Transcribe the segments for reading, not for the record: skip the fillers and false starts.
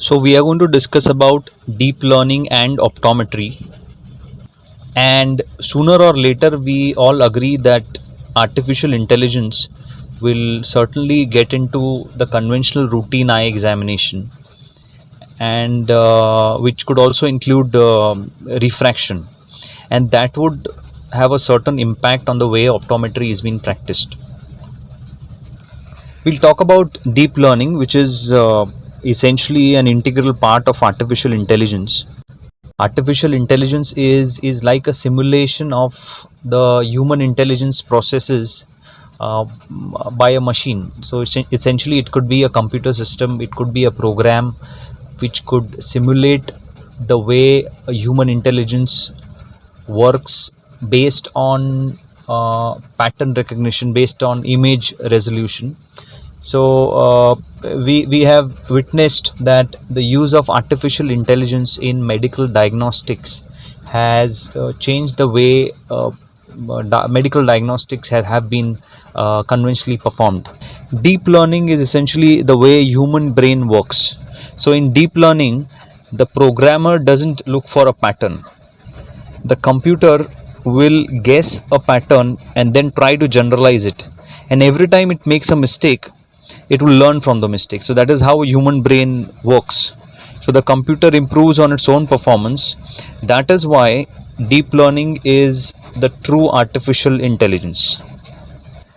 So we are going to discuss about deep learning and optometry. And sooner or later, we all agree that artificial intelligence will certainly get into the conventional routine eye examination, and which could also include refraction, and that would have a certain impact on the way optometry is being practiced. We'll talk about deep learning, which is essentially an integral part of artificial intelligence. Artificial intelligence is like a simulation of the human intelligence processes by a machine. So essentially, it could be a computer system, it could be a program which could simulate the way a human intelligence works based on pattern recognition, based on image resolution. So we have witnessed that the use of artificial intelligence in medical diagnostics has changed the way medical diagnostics have been conventionally performed. Deep learning is essentially the way human brain works. So in deep learning, the programmer doesn't look for a pattern. The computer will guess a pattern and then try to generalize it, and every time it makes a mistake, it will learn from the mistake. So that is how human brain works. So the computer improves on its own performance. That is why deep learning is the true artificial intelligence.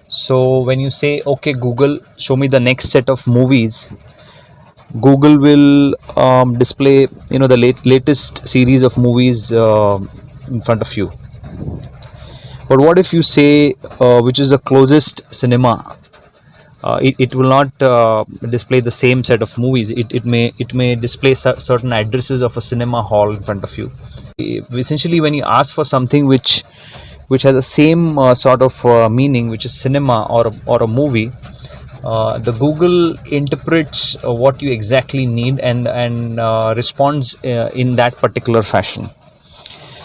So when you say, okay Google, show me the next set of movies, Google will display the latest series of movies in front of you. But what if you say which is the closest cinema? It will not display the same set of movies. It may display certain addresses of a cinema hall in front of you. Essentially, when you ask for something which has the same sort of meaning, which is cinema or a movie, the Google interprets what you exactly need and responds in that particular fashion.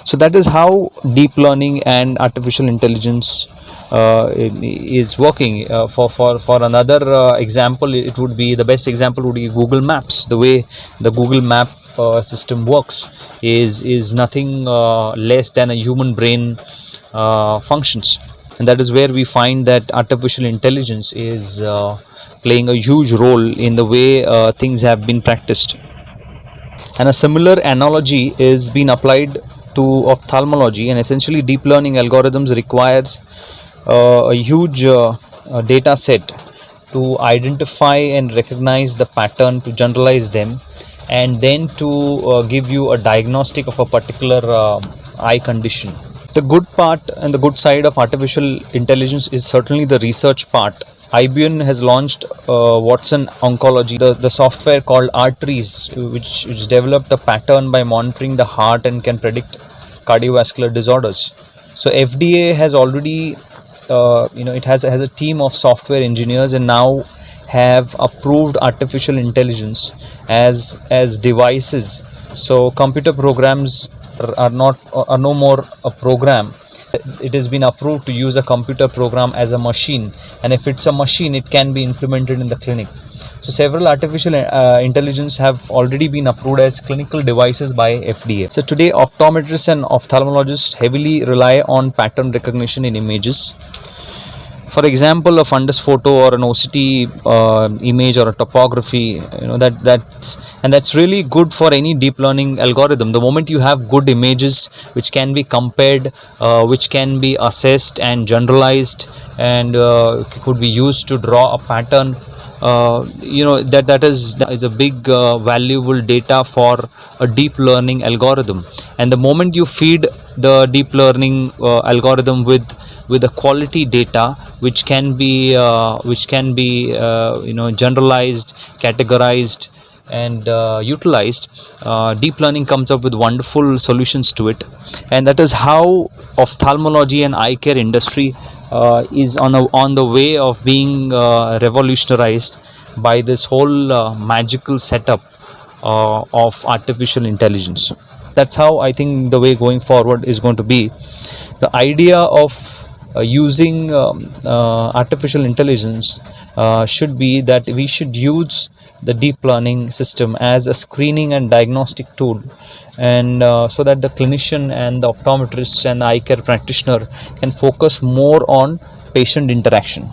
So that is how deep learning and artificial intelligence is working. For another example, it would be, the best example would be Google Maps. The way the Google Map system works is nothing less than a human brain functions, and that is where we find that artificial intelligence is playing a huge role in the way things have been practiced. And a similar analogy is being applied to ophthalmology, and essentially deep learning algorithms requires a huge data set to identify and recognize the pattern, to generalize them, and then to give you a diagnostic of a particular eye condition. The good part and the good side of artificial intelligence is certainly the research part. IBM has launched Watson Oncology, the software called Arteries, which developed a pattern by monitoring the heart and can predict cardiovascular disorders. So FDA has already, it has a team of software engineers, and now have approved artificial intelligence as devices. So computer programs are no more a program. It has been approved to use a computer program as a machine, and if it's a machine, it can be implemented in the clinic. So several artificial intelligence have already been approved as clinical devices by FDA. So today, optometrists and ophthalmologists heavily rely on pattern recognition in images. For example, a fundus photo or an OCT image or a topography, that's really good for any deep learning algorithm. The moment you have good images which can be compared, which can be assessed and generalized, and could be used to draw a pattern, that is a big valuable data for a deep learning algorithm. And the moment you feed the deep learning algorithm with a quality data which can be generalized, categorized, and utilized, deep learning comes up with wonderful solutions to it. And that is how ophthalmology and eye care industry is on the way of being revolutionized by this whole magical setup of artificial intelligence. That's how I think the way going forward is going to be. The idea of using artificial intelligence should be that we should use the deep learning system as a screening and diagnostic tool, and so that the clinician and the optometrist and the eye care practitioner can focus more on patient interaction.